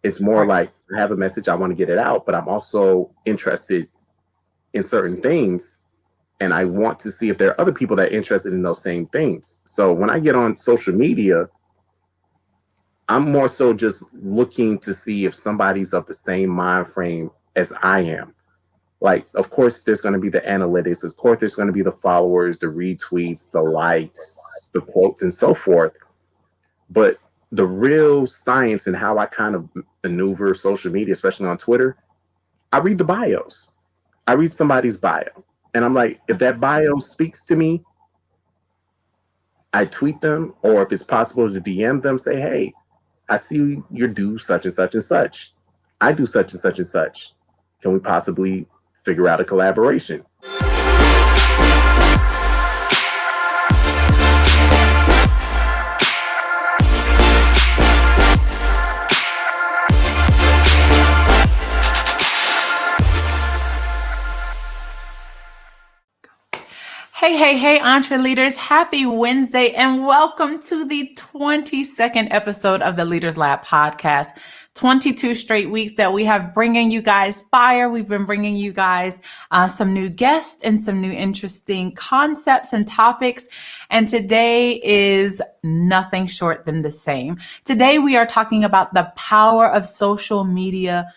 It's more Right. like I have a message, I want to get it out, but I'm also interested in certain things. And I want to see if there are other people that are interested in those same things. So when I get on social media, I'm more so just looking to see if somebody's of the same mind frame as I am. Like, of course, there's going to be the analytics. Of course, there's going to be the followers, the retweets, the likes, the quotes, and so forth. But the real science and how I kind of maneuver social media, especially on Twitter, I read the bios. I read somebody's bio. And I'm like, if that bio speaks to me, I tweet them, or if it's possible to DM them, say, hey, I see you do such and such and such. I do such and such and such. Can we possibly figure out a collaboration? Hey, hey, hey, Entre Leaders. Happy Wednesday and welcome to the 22nd episode of the Leaders Lab podcast. 22 straight weeks that we have bringing you guys fire. We've been bringing you guys some new guests and some new interesting concepts and topics. And today is nothing short than the same. Today we are talking about the power of social media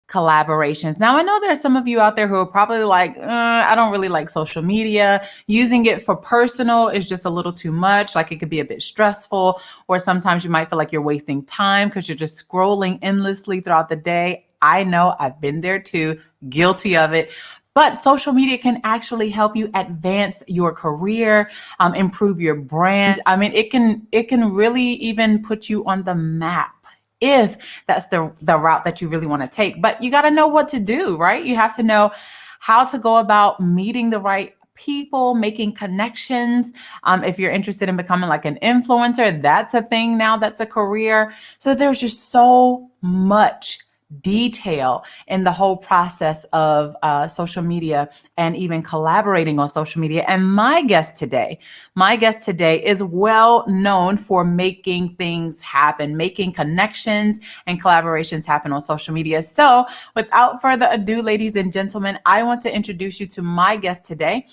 collaborations. Now, I know there are some of you out there who are probably like, I don't really like social media. Using it for personal is just a little too much. Like it could be a bit stressful, or sometimes you might feel like you're wasting time because you're just scrolling endlessly throughout the day. I know, I've been there too, guilty of it. But social media can actually help you advance your career, improve your brand. I mean, it can really even put you on the map if that's the route that you really want to take. But you got to know what to do, right? You have to know how to go about meeting the right people, making connections. If you're interested in becoming like an influencer, that's a thing now, that's a career. So there's just so much detail in the whole process of social media and even collaborating on social media. And my guest today is well known for making things happen, making connections and collaborations happen on social media. So without further ado, ladies and gentlemen, I want to introduce you to my guest today.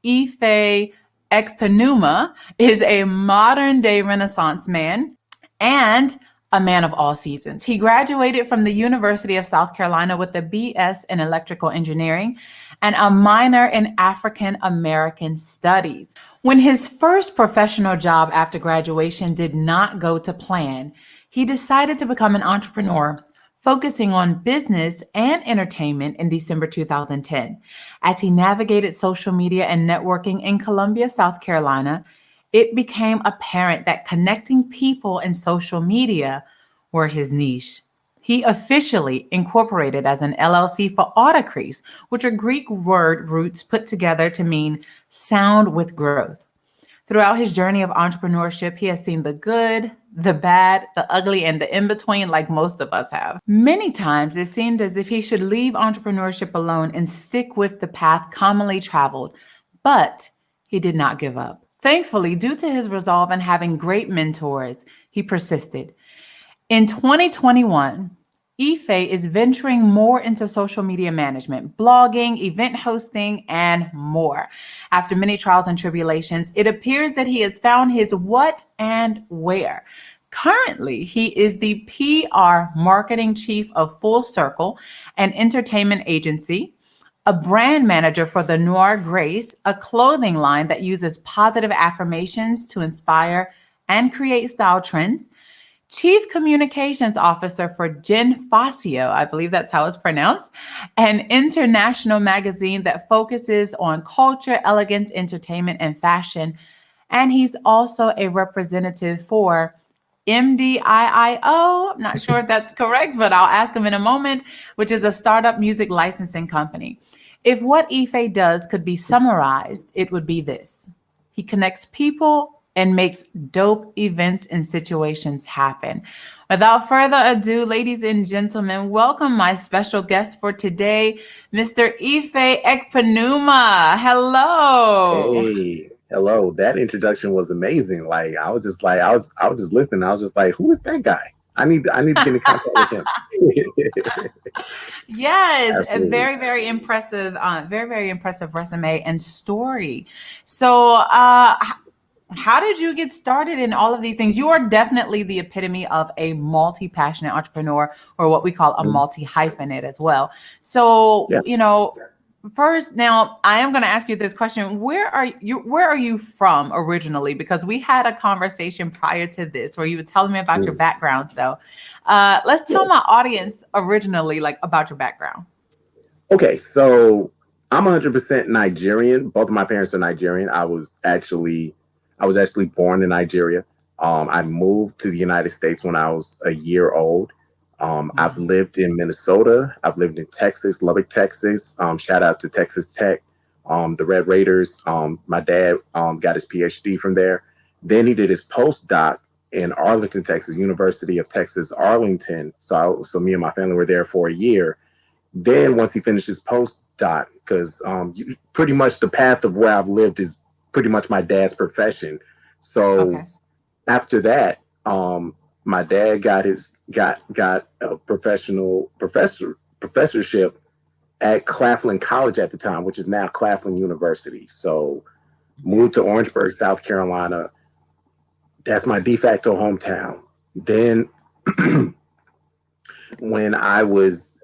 Ife Ekpenuma is a modern day Renaissance man and a man of all seasons. He graduated from the University of South Carolina with a BS in electrical engineering and a minor in African American studies. When his first professional job after graduation did not go to plan, he decided to become an entrepreneur, focusing on business and entertainment in December 2010. As he navigated social media and networking in Columbia, South Carolina, it became apparent that connecting people in social media were his niche. He officially incorporated as an LLC for 𝗥𝗘𝗔𝗗, which are Greek word roots put together to mean sound with growth. Throughout his journey of entrepreneurship, he has seen the good, the bad, the ugly, and the in between, like most of us have. Many times, it seemed as if he should leave entrepreneurship alone and stick with the path commonly traveled, but he did not give up. Thankfully, due to his resolve and having great mentors, he persisted. In 2021, Ife is venturing more into social media management, blogging, event hosting, and more. After many trials and tribulations, it appears that he has found his what and where. Currently, he is the PR marketing chief of Full Circle, an entertainment agency, a brand manager for the Noir Grace, a clothing line that uses positive affirmations to inspire and create style trends, Chief Communications Officer for Socia, I believe that's how it's pronounced, an international magazine that focuses on culture, elegance, entertainment, and fashion. And he's also a representative for MDIIO. I'm not sure if that's correct, but I'll ask him in a moment, which is a startup music licensing company. If what Ife does could be summarized, it would be this: he connects people and makes dope events and situations happen. Without further ado, ladies and gentlemen, welcome my special guest for today, Mr. Ife Ekpenuma. Hello. Hey, hello. That introduction was amazing. Like I was just listening. I was just like, who is that guy? I need to get in contact with him. Yes, a Absolutely. very, very impressive resume and story. So, how did you get started in all of these things? You are definitely the epitome of a multi-passionate entrepreneur, or what we call a Mhm. multi-hyphenate as well. So, Yeah. first, now I am going to ask you this question. Where are you from originally? Because we had a conversation prior to this where you were telling me about your Mm. background. So, let's tell Yeah. my audience originally, like, about your background. Okay, so I'm 100% Nigerian. Both of my parents are Nigerian. I was actually born in Nigeria. I moved to the United States when I was a year old. I've Wow. lived in Minnesota. I've lived in Texas, Lubbock, Texas. Shout out to Texas Tech, the Red Raiders. My dad got his PhD from there. Then he did his postdoc in Arlington, Texas, University of Texas, Arlington. So me and my family were there for a year. Then once he finishes postdoc, because pretty much the path of where I've lived is pretty much my dad's profession. So Okay. after that, my dad got a professorship at Claflin College at the time, which is now Claflin University. So Okay. moved to Orangeburg, South Carolina. That's my de facto hometown. Then when I was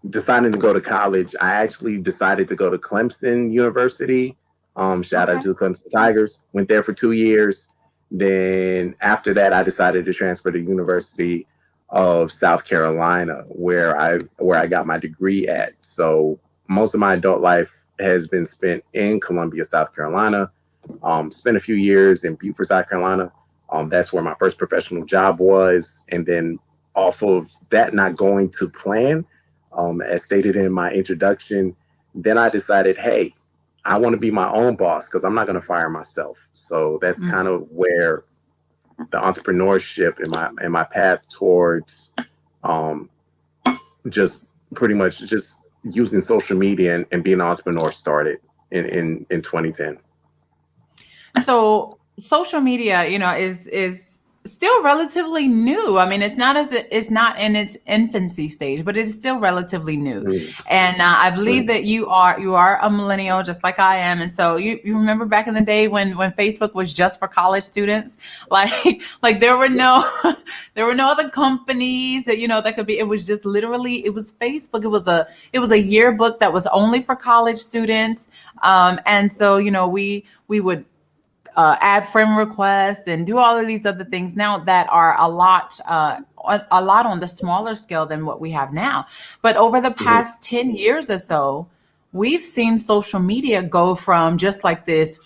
deciding to go to college, I actually decided to go to Clemson University. Shout out Okay. to the Clemson Tigers. Went there for 2 years. Then after that, I decided to transfer to University of South Carolina, where I got my degree at. So most of my adult life has been spent in Columbia, South Carolina. Spent a few years in Beaufort, South Carolina. That's where my first professional job was, and then off of that not going to plan, as stated in my introduction, then I decided, hey, I want to be my own boss because I'm not going to fire myself. So that's kind of where the entrepreneurship and my path towards um, just pretty much just using social media and being an entrepreneur started in 2010. So social media, is still relatively new. I mean, it's not in its infancy stage, but it is still relatively new. Mm, And I believe mm, that you are a millennial, just like I am. And so you remember back in the day when Facebook was just for college students, like like there were yeah. no there were no other companies that that could be. It was just literally it was Facebook. It was a yearbook that was only for college students. And so we would add friend requests and do all of these other things now that are a lot on the smaller scale than what we have now. But over the Mhm. past 10 years or so, we've seen social media go from just like this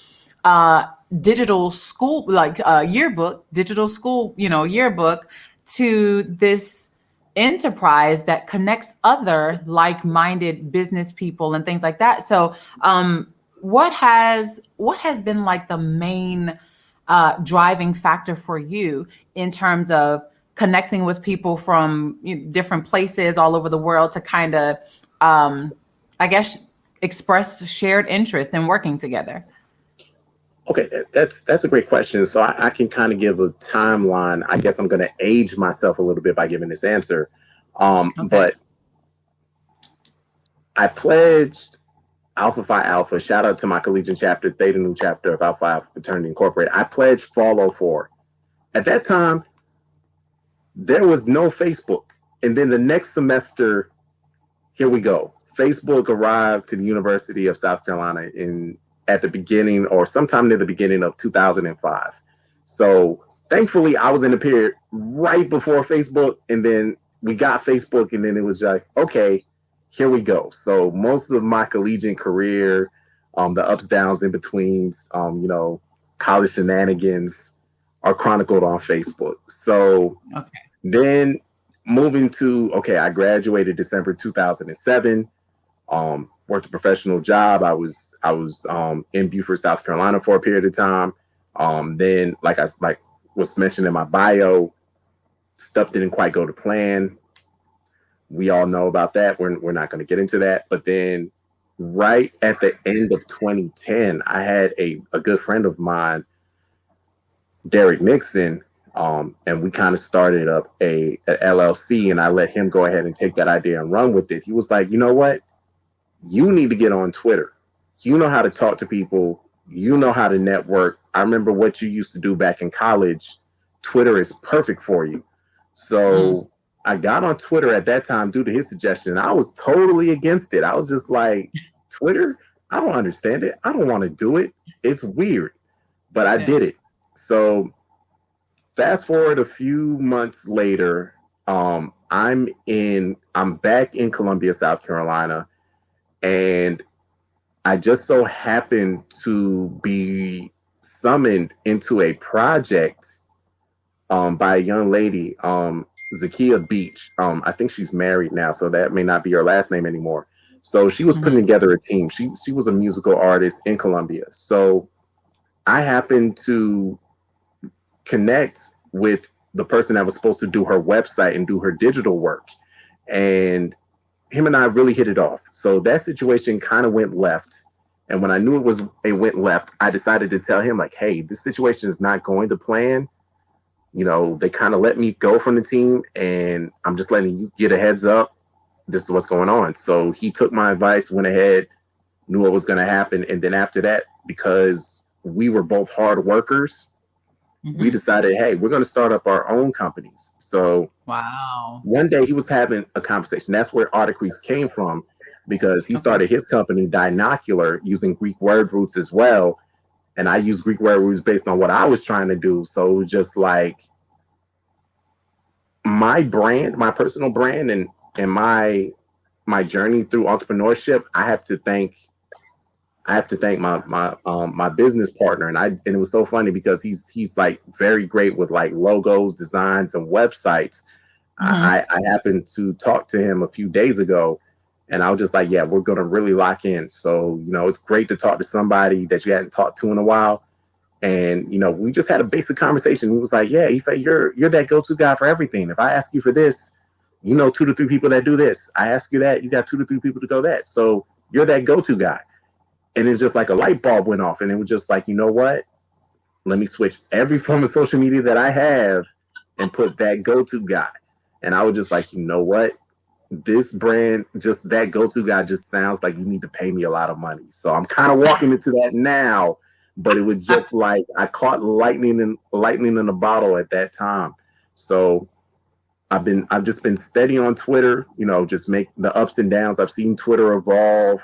uh, digital school, like yearbook, digital school, yearbook, to this enterprise that connects other like-minded business people and things like that. So what has been like the main driving factor for you in terms of connecting with people from different places all over the world to kind of I guess express shared interest in working together? Okay, that's a great question. So I can kind of give a timeline. I guess I'm going to age myself a little bit by giving this answer. Okay. But I pledged Alpha Phi Alpha. Shout out to my collegiate chapter, Theta Nu chapter of Alpha Phi Alpha Fraternity Incorporated. I pledged Fall '04. At that time, there was no Facebook. And then the next semester, here we go. Facebook arrived to the University of South Carolina at the beginning or sometime near the beginning of 2005. So thankfully, I was in the period right before Facebook, and then we got Facebook, and then it was like, okay, here we go. So most of my collegiate career, the ups, downs, in betweens, college shenanigans are chronicled on Facebook. So Okay. then moving to, okay, I graduated December 2007. Worked a professional job. I was in Beaufort, South Carolina for a period of time. Then, like was mentioned in my bio, stuff didn't quite go to plan. We all know about that. We're not going to get into that. But then, right at the end of 2010, I had a good friend of mine, Derek Nixon. And we kind of started up a LLC, and I let him go ahead and take that idea and run with it. He was like, you know what? You need to get on Twitter. You know how to talk to people. You know how to network. I remember what you used to do back in college. Twitter is perfect for you. Mm. So I got on Twitter at that time due to his suggestion. I was totally against it. I was just like, Twitter? I don't understand it. I don't want to do it. It's weird. But I Yeah. did it. So fast forward a few months later, I'm back in Columbia, South Carolina, and I just so happened to be summoned into a project by a young lady, 𝗥𝗘𝗔𝗗. I think she's married now, so that may not be her last name anymore. So she was Mhm. putting together a team. She was a musical artist in Columbia. So I happened to connect with the person that was supposed to do her website and do her digital work. And him and I really hit it off. So that situation kind of went left. And when I knew it went left, I decided to tell him like, hey, this situation is not going to plan. You know, they kind of let me go from the team, and I'm just letting you get a heads up. This is what's going on. So he took my advice, went ahead, knew what was going to happen. And then after that, because we were both hard workers, we Mhm. decided, hey, we're going to start up our own companies. So Wow. one day he was having a conversation. That's where 𝗥𝗘𝗔𝗗 came from, because he Okay. started his company, 𝗥𝗘𝗓, using Greek word roots as well. And I used Greek word roots based on what I was trying to do. So it was just like my brand, my personal brand, and my journey through entrepreneurship. I have to thank my business partner, and it was so funny because he's like very great with like logos, designs, and websites. Mhm. I happened to talk to him a few days ago, and I was just like, yeah, we're gonna really lock in. So it's great to talk to somebody that you hadn't talked to in a while, and we just had a basic conversation. He was like, yeah, Ife, you're that go-to guy for everything. If I ask you for this, you know 2 to 3 people that do this. I ask you that, you got 2 to 3 people to go that. So you're that go-to guy. And it's just like a light bulb went off, and it was just like, you know what? Let me switch every form of social media that I have and put that go-to guy. And I was just like, you know what? This brand, just that go-to guy, just sounds like you need to pay me a lot of money. So I'm kind of walking into that now, but it was just like I caught lightning in a bottle at that time. So I've just been steady on Twitter, just make the ups and downs. I've seen Twitter evolve,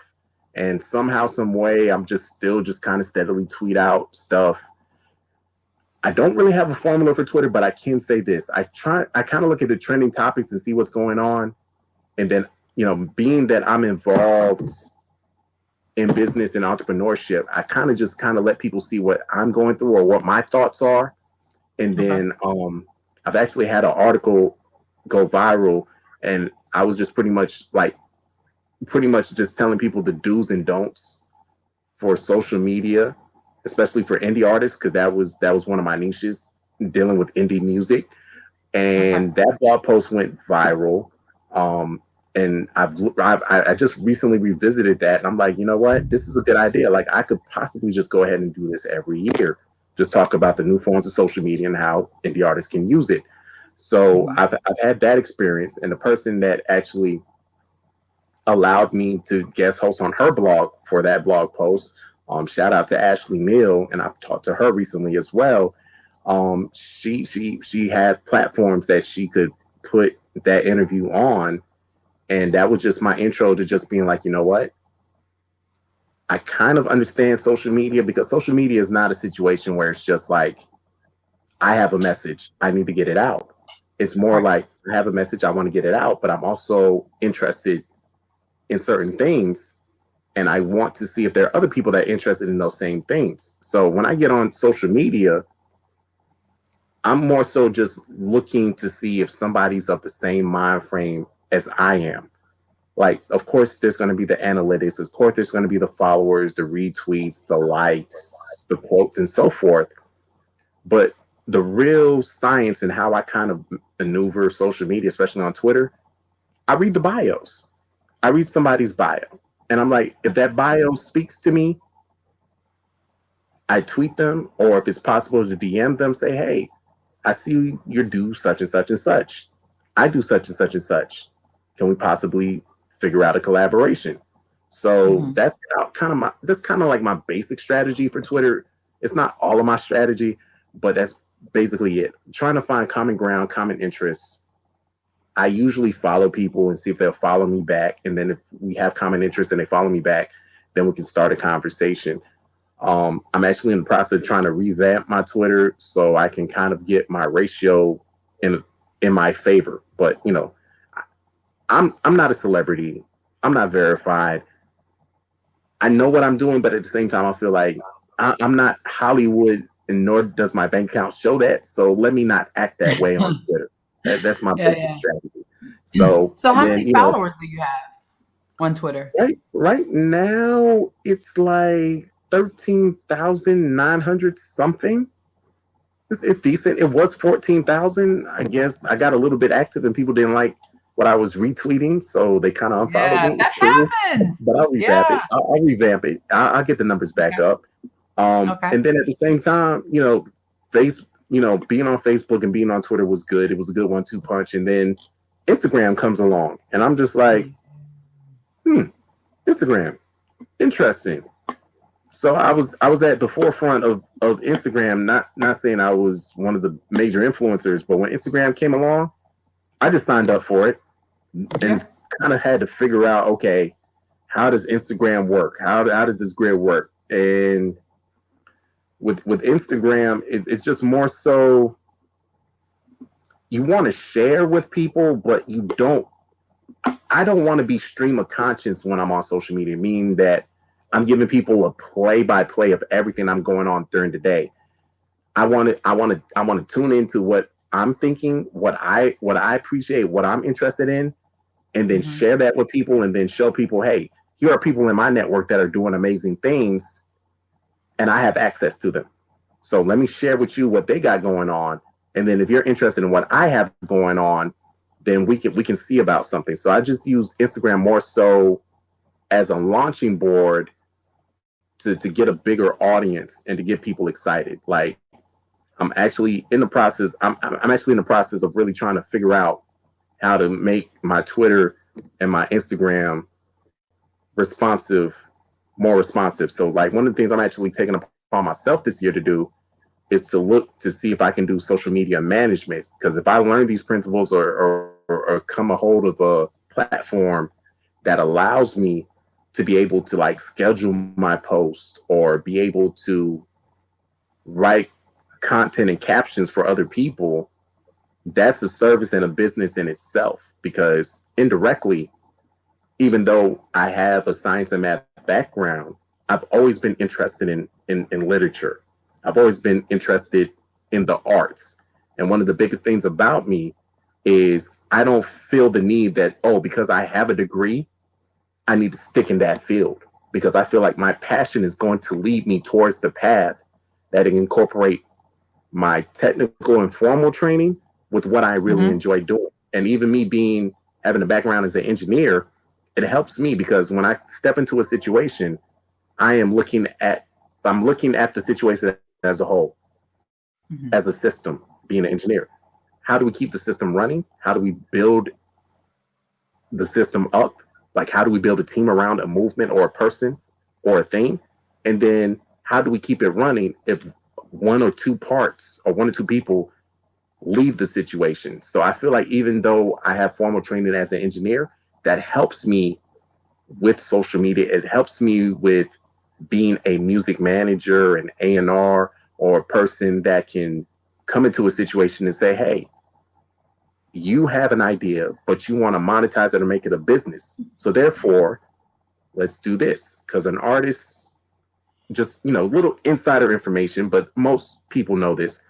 and somehow, some way, I'm just still just kind of steadily tweet out stuff. I don't really have a formula for Twitter, but I can say this. I kind of look at the trending topics and see what's going on. And then, being that I'm involved in business and entrepreneurship, I kind of let people see what I'm going through or what my thoughts are. And Okay. then I've actually had an article go viral, and I was just pretty much just telling people the do's and don'ts for social media, especially for indie artists, because that was one of my niches, dealing with indie music. Okay. And that blog post went viral. Um, and I just recently revisited that, and I'm like, you know what, this is a good idea. Like I could possibly just go ahead and do this every year, just talk about the new forms of social media and how indie artists can use it. So Mhm. I've had that experience, and the person that actually allowed me to guest host on her blog for that blog post. Shout out to Ashley Neal, and I've talked to her recently as well. She had platforms that she could put that interview on, and that was just my intro to just being like, you know what? I kind of understand social media, because social media is not a situation where it's just like I have a message, I need to get it out. It's more Right. like I have a message, I want to get it out, but I'm also interested in certain things, and I want to see if there are other people that are interested in those same things. So when I get on social media, I'm more so just looking to see if somebody's of the same mind frame as I am. Like, of course, there's going to be the analytics. Of course, there's going to be the followers, the retweets, the likes, the quotes, and so forth. But the real science and how I kind of maneuver social media, especially on Twitter, I read the bios. I read somebody's bio, and I'm like, if that bio speaks to me, I tweet them, or if it's possible to DM them, say, hey, I see you do such and such and such. I do such and such and such. Can we possibly figure out a collaboration? So Hmm. that's kind of like my basic strategy for Twitter. It's not all of my strategy, but that's basically it. Trying to find common ground, common interests. I usually follow people and see if they'll follow me back. And then if we have common interests and they follow me back, then we can start a conversation. I'm actually in the process of trying to revamp my Twitter so I can kind of get my ratio in in my favor. But I'm not a celebrity. I'm not verified. I know what I'm doing, but at the same time, I feel like I'm not Hollywood, and nor does my bank account show that. So let me not act that way on Twitter. That's my Yeah, basic yeah. strategy. So So and how then many followers do you have on Twitter? right now it's like 13,900 something. It's decent. It was 14,000. I guess I got a little bit active and people didn't like what I was retweeting, so they kind of unfollowed Yeah, me. It's that cool, happens. but I'll revamp Yeah. it. I'll revamp it. I'll get the numbers back Okay. up. Okay. And then at the same time, being on Facebook and being on Twitter was good. It was a good 1-2 punch. And then Instagram comes along, and I'm just like, Instagram, interesting. So I was at the forefront of Instagram, not saying I was one of the major influencers, but when Instagram came along, I just signed up for it and Yeah. kind of had to figure out, okay, how does Instagram work? How does this grid work? And with Instagram, it's just more so you want to share with people, but you don't. I don't want to be stream of conscience when I'm on social media, meaning that I'm giving people a play by play of everything I'm going on during the day. I want to tune into what I'm thinking, what I appreciate, what I'm interested in, and then Hmm. share that with people, and then show people, hey, here are people in my network that are doing amazing things, and I have access to them. So let me share with you what they got going on, and then if you're interested in what I have going on, then we can see about something. So I just use Instagram more so as a launching board to get a bigger audience and to get people excited. Like I'm actually in the process of really trying to figure out how to make my Twitter and my Instagram responsive, more responsive. So like one of the things I'm actually taking upon myself this year to do is to look to see if I can do social media management. Because if I learn these principles or come a hold of a platform that allows me to be able to like schedule my post or be able to write content and captions for other people, that's a service and a business in itself. Because indirectly, even though I have a science and math background, I've always been interested in literature. I've always been interested in the arts. And one of the biggest things about me is I don't feel the need that, oh, because I have a degree, I need to stick in that field. Because I feel like my passion is going to lead me towards the path that incorporate my technical and formal training with what I really Hmm. enjoy doing. And even me having a background as an engineer, it helps me because when I step into a situation, I am looking at the situation as a whole, Hmm. as a system, being an engineer. How do we keep the system running? How do we build the system up? Like how do we build a team around a movement or a person or a thing? And then how do we keep it running if one or two parts or one or two people leave the situation? So I feel like even though I have formal training as an engineer, that helps me with social media. It helps me with being a music manager, an A&R, or a person that can come into a situation and say, hey, you have an idea, but you want to monetize it or make it a business. So therefore, let's do this. Because an artist, just, little insider information, but most people know this.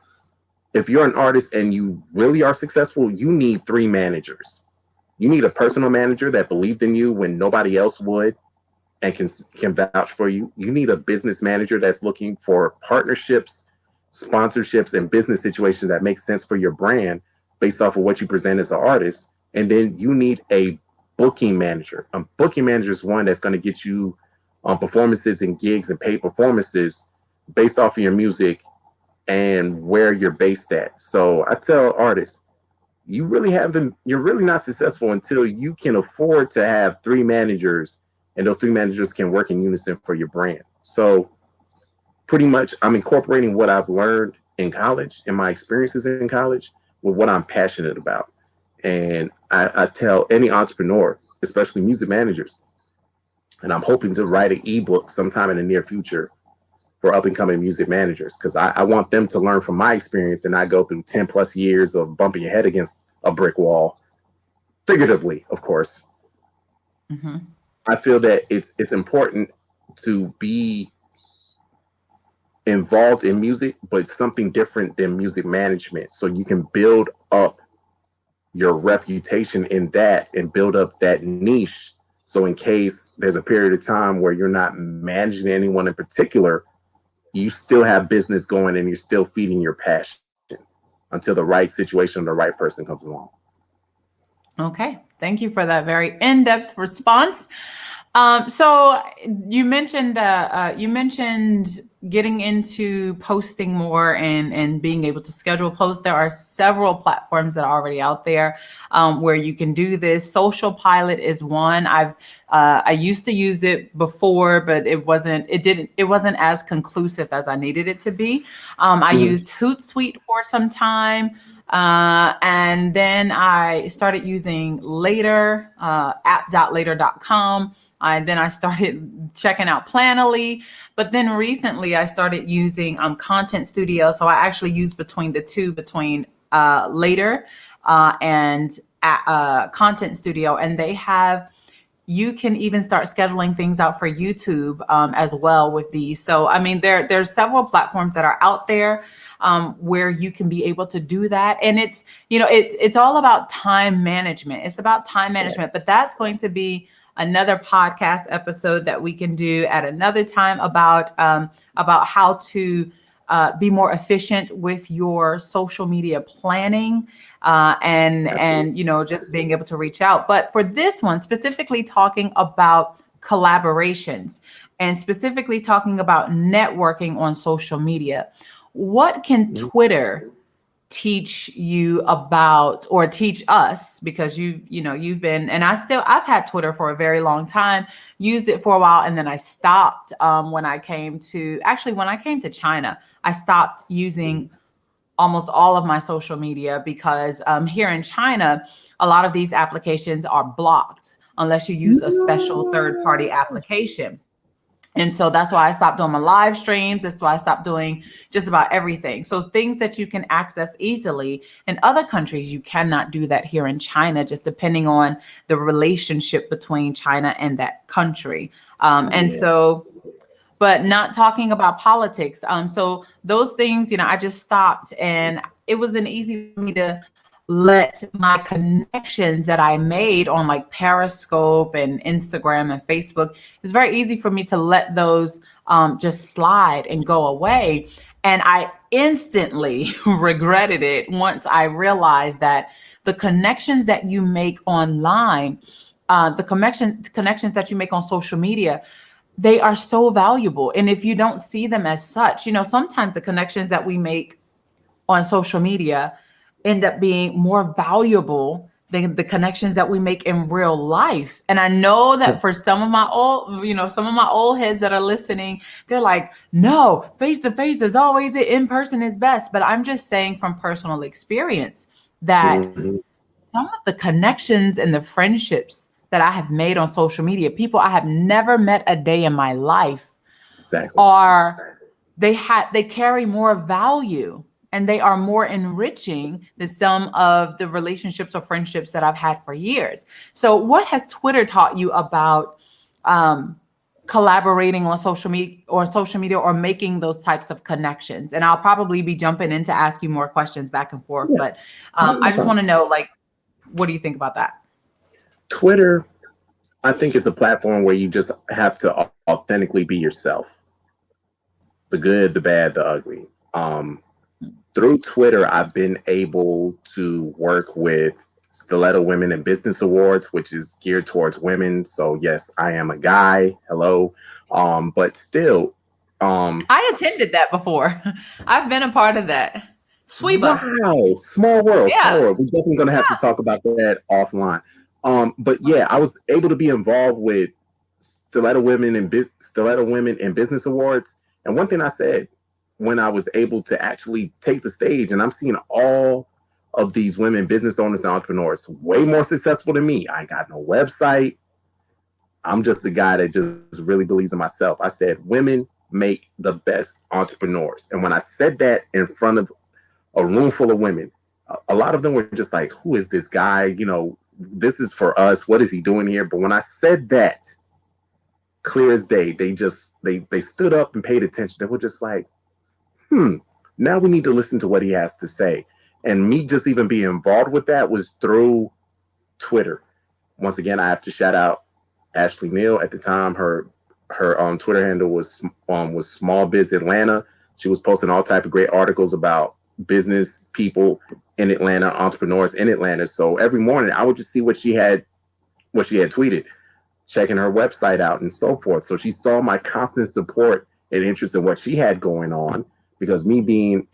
If you're an artist and you really are successful, you need 3 managers. You need a personal manager that believed in you when nobody else would and can vouch for you. You need a business manager that's looking for partnerships, sponsorships, and business situations that make sense for your brand based off of what you present as an artist. And then you need a booking manager. A booking manager is one that's going to get you performances and gigs and paid performances based off of your music and where you're based at. So I tell artists, you're really not successful until you can afford to have three managers, and those three managers can work in unison for your brand. So pretty much I'm incorporating what I've learned in college and my experiences in college with what I'm passionate about. And I tell any entrepreneur, especially music managers, and I'm hoping to write an ebook sometime in the near future for up and coming music managers, because I want them to learn from my experience and not go through 10 plus years of bumping your head against a brick wall, figuratively, of course. Mm-hmm. I feel that it's important to be involved in music, but something different than music management. So you can build up your reputation in that and build up that niche. So in case there's a period of time where you're not managing anyone in particular, you still have business going and you're still feeding your passion until the right situation or the right person comes along. Okay. Thank you for that very in-depth response. So you mentioned getting into posting more and being able to schedule posts. There are several platforms that are already out there where you can do this. Social Pilot is one. I used to use it before, but it wasn't as conclusive as I needed it to be. I used Hootsuite for some time. And then I started using Later, app.later.com. Then I started checking out Planoly, but then recently I started using Content Studio. So I actually use between Later and Content Studio, and you can even start scheduling things out for YouTube as well with these. So I mean, there's several platforms that are out there where you can be able to do that, and it's all about time management. It's about time management, but that's going to be another podcast episode that we can do at another time about how to be more efficient with your social media planning and just being able to reach out. But for this one, specifically talking about collaborations and specifically talking about networking on social media, what can Twitter teach you about, or teach us, because you've been, and I've had Twitter for a very long time, used it for a while, and then I stopped when I came to China. I stopped using almost all of my social media because here in China, a lot of these applications are blocked unless you use a special third-party application. And so that's why I stopped doing my live streams. That's why I stopped doing just about everything. So things that you can access easily in other countries, you cannot do that here in China, just depending on the relationship between China and that country. But not talking about politics. So those things, I just stopped, and it was an easy for me to let my connections that I made on like Periscope and Instagram and Facebook, it's very easy for me to let those just slide and go away. And I instantly regretted it once I realized that the connections that you make online, the connections that you make on social media, they are so valuable. And if you don't see them as such, sometimes the connections that we make on social media end up being more valuable than the connections that we make in real life. And I know that for some of my old heads that are listening, they're like, no, face to face is always it, in person is best. But I'm just saying from personal experience that some of the connections and the friendships that I have made on social media, people I have never met a day in my life, they carry more value and they are more enriching than some of the relationships or friendships that I've had for years. So what has Twitter taught you about collaborating on social media or making those types of connections? And I'll probably be jumping in to ask you more questions back and forth, but I just want to know, like, what do you think about that? Twitter, I think it's a platform where you just have to authentically be yourself. The good, the bad, the ugly. Through Twitter, I've been able to work with Stiletto Women in Business Awards, which is geared towards women. So yes, I am a guy. Hello. But still, I attended that before. I've been a part of that. 𝗖𝗟𝗘𝗖𝗞. Wow, small world, small Yeah. world. We're definitely gonna have to talk about that offline. But yeah, I was able to be involved with Stiletto Women in Business Awards. And one thing I said when I was able to actually take the stage, and I'm seeing all of these women business owners and entrepreneurs way more successful than me. I ain't got no website. I'm just a guy that just really believes in myself. I said, women make the best entrepreneurs. And when I said that in front of a room full of women, a lot of them were just like, who is this guy? You know, this is for us. What is he doing here? But when I said that, clear as day, they stood up and paid attention. They were just like, now we need to listen to what he has to say. And me just even being involved with that was through Twitter. Once again, I have to shout out Ashley Neal. At the time, her Twitter handle was Small Biz Atlanta. She was posting all type of great articles about business people in Atlanta, entrepreneurs in Atlanta. So every morning I would just see what she had tweeted, checking her website out and so forth. So she saw my constant support and interest in what she had going on, because me being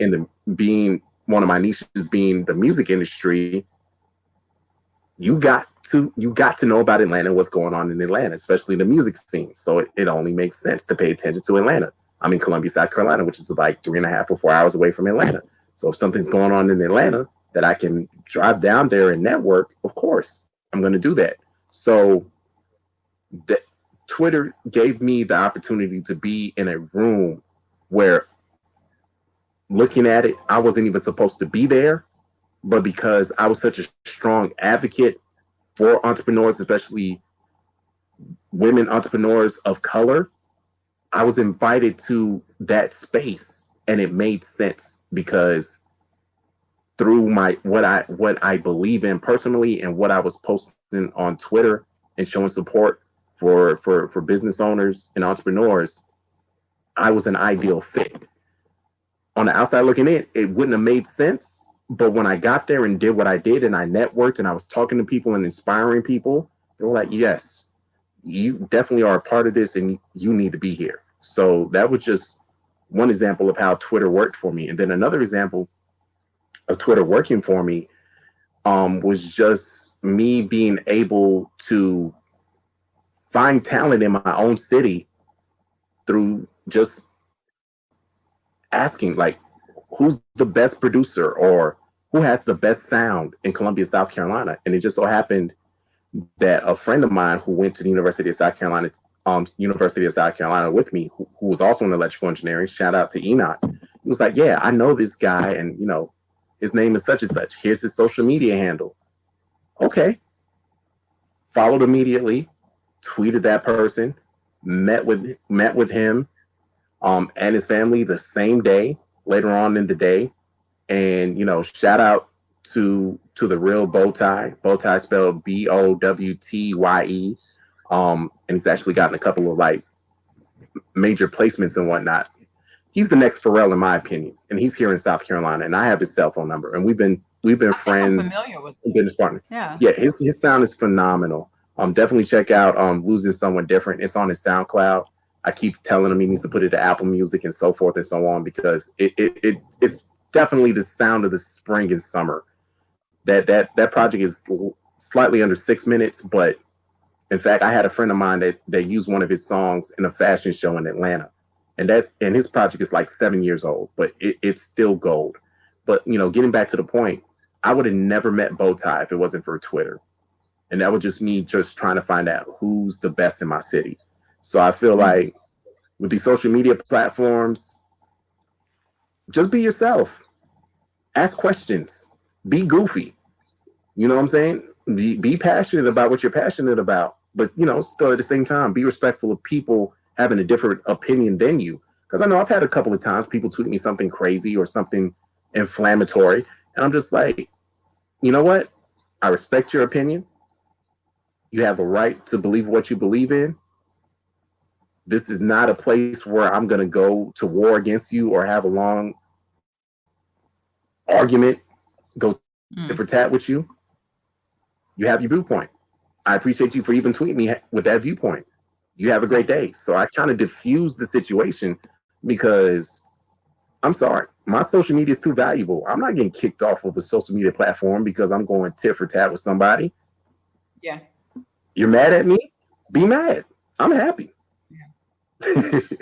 one of my niches being the music industry, you got to know about Atlanta, what's going on in Atlanta, especially the music scene. So it only makes sense to pay attention to Atlanta. I'm in Columbia, South Carolina, which is like 3.5 or 4 hours away from Atlanta. So if something's going on in Atlanta that I can drive down there and network, of course, I'm going to do that. So that Twitter gave me the opportunity to be in a room where, looking at it, I wasn't even supposed to be there, but because I was such a strong advocate for entrepreneurs, especially women entrepreneurs of color, I was invited to that space, and it made sense because through what I believe in personally and what I was posting on Twitter and showing support for business owners and entrepreneurs, I was an ideal fit. On the outside looking in, it wouldn't have made sense. But when I got there and did what I did, and I networked and I was talking to people and inspiring people, they were like, yes, you definitely are a part of this and you need to be here. So that was just one example of how Twitter worked for me. And then another example of Twitter working for me was just me being able to find talent in my own city through just asking, like, who's the best producer or who has the best sound in Columbia, South Carolina. And it just so happened that a friend of mine who went to the University of South Carolina with me, who was also in electrical engineering, shout out to Enoch, he was like, yeah, I know this guy, and his name is such and such. Here's his social media handle. Okay. Followed immediately, tweeted that person, met with him and his family the same day, later on in the day. And, shout out to the real Bowtie spelled BOWTYE. And he's actually gotten a couple of like major placements and whatnot. He's the next Pharrell in my opinion, and he's here in South Carolina, and I have his cell phone number, and we've been friends, familiar with business partner. Yeah. His sound is phenomenal. Definitely check out Losing Someone Different. It's on his SoundCloud. I keep telling him he needs to put it to Apple Music and so forth and so on, because it's definitely the sound of the spring and summer. That project is slightly under 6 minutes, but in fact, I had a friend of mine that used one of his songs in a fashion show in Atlanta, and his project is like 7 years old, but it's still gold. But getting back to the point, I would have never met Bowtie if it wasn't for Twitter, and that was just me just trying to find out who's the best in my city. So I feel like with these social media platforms, just be yourself, ask questions, be goofy. You know what I'm saying? Be passionate about what you're passionate about, but still at the same time, be respectful of people having a different opinion than you. Because I know I've had a couple of times people tweet me something crazy or something inflammatory, and I'm just like, you know what? I respect your opinion. You have a right to believe what you believe in. This is not a place where I'm going to go to war against you or have a long argument, go for tat with you. You have your viewpoint. I appreciate you for even tweeting me with that viewpoint. You have a great day. So I kind of diffused the situation because I'm sorry, my social media is too valuable. I'm not getting kicked off of a social media platform because I'm going tit for tat with somebody. Yeah. You're mad at me? Be mad. I'm happy.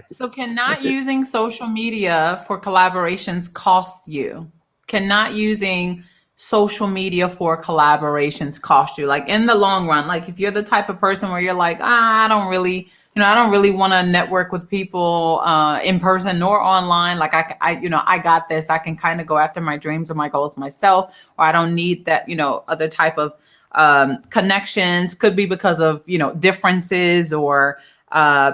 So can That's not it. using social media for collaborations cost you? Can not using social media for collaborations cost you? Like in the long run, like if you're the type of person where you're like, I don't really, I don't really want to network with people in person nor online. Like I got this. I can kind of go after my dreams or my goals myself, or I don't need that, other type of connections. Could be because of, differences or uh,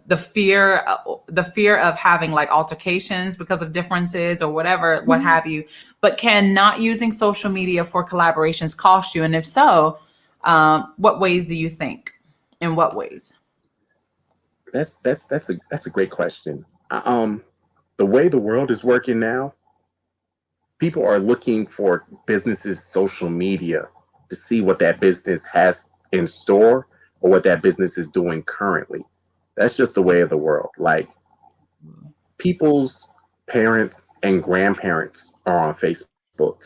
the fear of having like altercations because of differences or whatever, what have you. But can not using social media for collaborations cost you? And if so, what ways do you think? In what ways? That's a great question. The way the world is working now, people are looking for businesses' social media to see what that business has in store or what that business is doing currently. That's just the way of the world. Like people's parents and grandparents are on Facebook. Like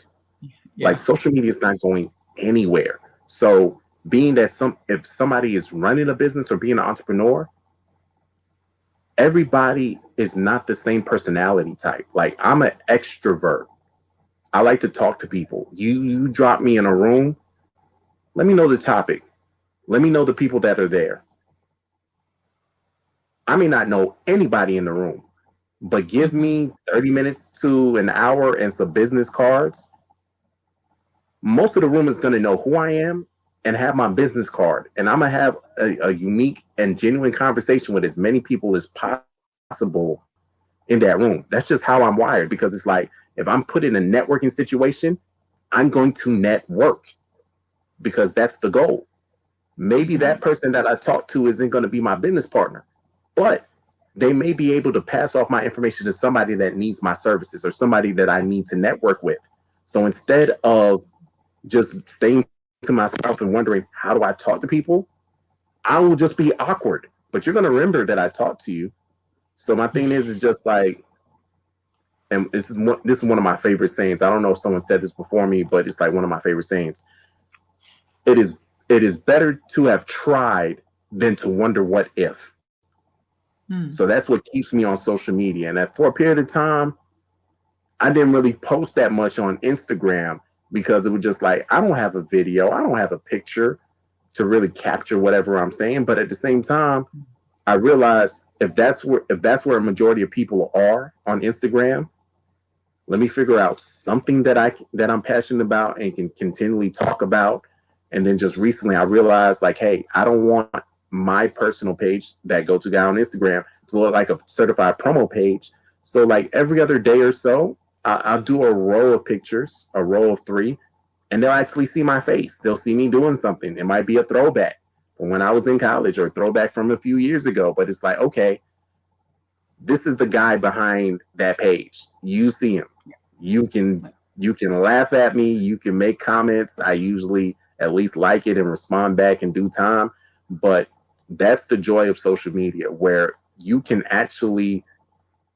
Yeah. social media is not going anywhere. So being that if somebody is running a business or being an entrepreneur, everybody is not the same personality type. Like I'm an extrovert. I like to talk to people. You drop me in a room, let me know the topic. Let me know the people that are there. I may not know anybody in the room, but give Hmm. me 30 minutes to an hour and some business cards. Most of the room is going to know who I am and have my business card. And I'm going to have a unique and genuine conversation with as many people as possible in that room. That's just how I'm wired because it's like if I'm put in a networking situation, I'm going to network because that's the goal. Maybe Hmm. that person that I talk to isn't going to be my business partner, but they may be able to pass off my information to somebody that needs my services or somebody that I need to network with. So instead of just staying to myself and wondering, how do I talk to people? I will just be awkward, but you're going to remember that I talked to you. So my thing is just like, and this is one of my favorite sayings. I don't know if someone said this before me, but it's like one of my favorite sayings. It is it is better to have tried than to wonder what if. Hmm. So that's what keeps me on social media. And for a period of time, I didn't really post that much on Instagram because it was just like I don't have a video, I don't have a picture to really capture whatever I'm saying. But at the same time, I realized if that's where a majority of people are on Instagram, let me figure out something that I'm passionate about and can continually talk about. And then just recently I realized like, hey, I don't want my personal page that go to guy on Instagram to look like a certified promo page. So like every other day or so, I'll do a row of pictures, a row of three, and they'll actually see my face. They'll see me doing something. It might be a throwback from when I was in college or a throwback from a few years ago, but it's like, okay, this is the guy behind that page. You see him. You can you can laugh at me, you can make comments. I usually at least like it and respond back in due time. But that's the joy of social media where you can actually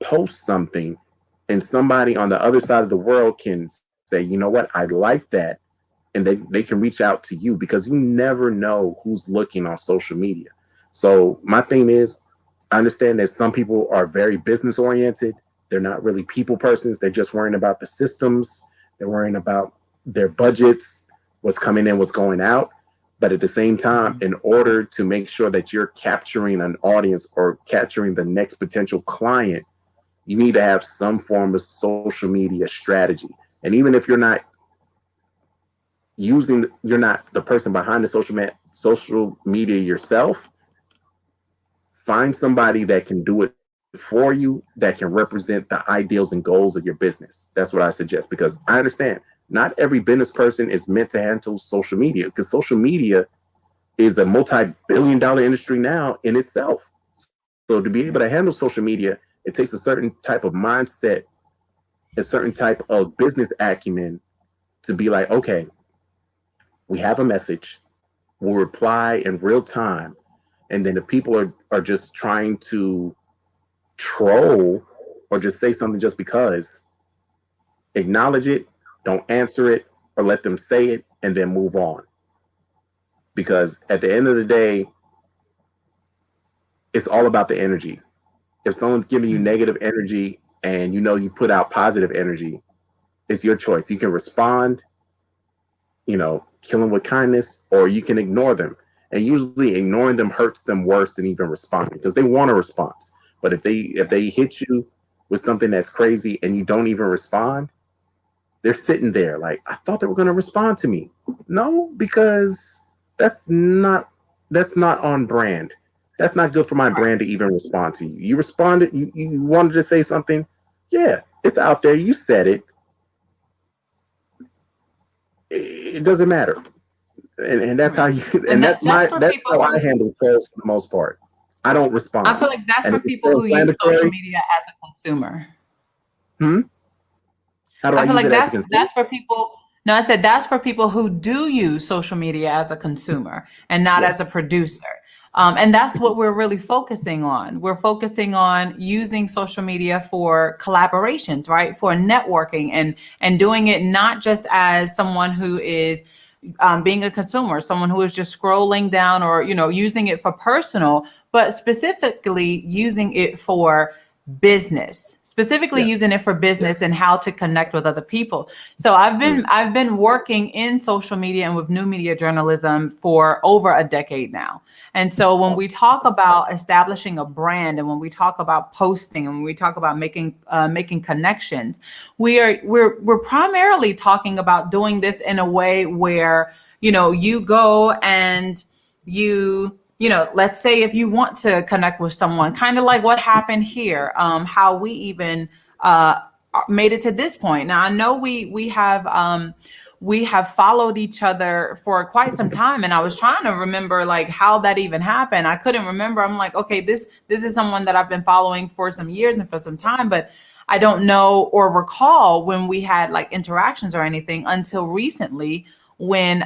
post something and somebody on the other side of the world can say, you know what, I like that. And they can reach out to you because you never know who's looking on social media. So my thing is, I understand that some people are very business oriented. They're not really people persons. They're just worrying about the systems. They're worrying about their budgets, what's coming in, what's going out. But at the same time, in order to make sure that you're capturing an audience or capturing the next potential client, you need to have some form of social media strategy. And even if you're not the person behind the social media yourself, find somebody that can do it for you that can represent the ideals and goals of your business. That's what I suggest because I understand not every business person is meant to handle social media because social media is a multi-billion-dollar industry now in itself. So to be able to handle social media, it takes a certain type of mindset, a certain type of business acumen to be like, okay, we have a message, we'll reply in real time, and then the people are just trying to troll or just say something just because. Acknowledge it, don't answer it, or let them say it and then move on. Because at the end of the day, it's all about the energy. If someone's giving you negative energy and you know you put out positive energy, it's your choice. You can respond, kill them with kindness, or you can ignore them. And usually ignoring them hurts them worse than even responding because they want a response. But if they hit you with something that's crazy and you don't even respond, they're sitting there like, I thought they were going to respond to me. No, because that's not on brand. That's not good for my brand to even respond to you. You responded, you wanted to say something. Yeah, it's out there. You said it. It doesn't matter. And that's how you, and that's how I handle trolls for the most part. I don't respond. I feel like that's for people who use social media as a consumer. How do I feel use like it that's for people. No, I said that's for people who do use social media as a consumer and not as a producer. And that's what we're really focusing on. We're focusing on using social media for collaborations, right? For networking and doing it not just as someone who is being a consumer, someone who is just scrolling down or, using it for personal, but specifically using it for business, using it for business and how to connect with other people. So I've been working in social media and with new media journalism for over a decade now. And so when we talk about establishing a brand and when we talk about posting and when we talk about making connections, we're primarily talking about doing this in a way where, you go and let's say if you want to connect with someone, kind of like what happened here, how we even made it to this point. Now I know we have followed each other for quite some time, and I was trying to remember like how that even happened. I couldn't remember. I'm like, okay, this is someone that I've been following for some years and for some time, but I don't know or recall when we had like interactions or anything until recently when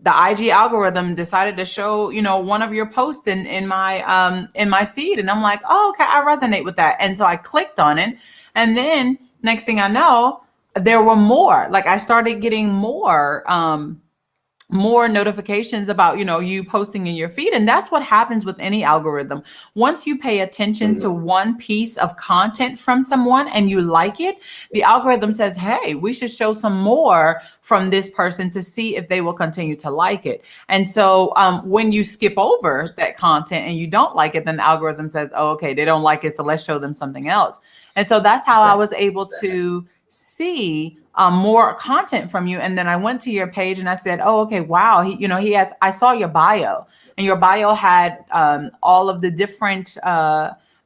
the IG algorithm decided to show, one of your posts in my feed. And I'm like, oh, okay, I resonate with that. And so I clicked on it. And then next thing I know, there were more. Like I started getting more notifications about, you posting in your feed. And that's what happens with any algorithm. Once you pay attention to one piece of content from someone and you like it, the algorithm says, hey, we should show some more from this person to see if they will continue to like it. And so when you skip over that content and you don't like it, then the algorithm says, oh, okay, they don't like it, so let's show them something else. And so that's how I was able to see more content from you. And then I went to your page and I said, oh, okay, wow. I saw your bio, and your bio had all of the different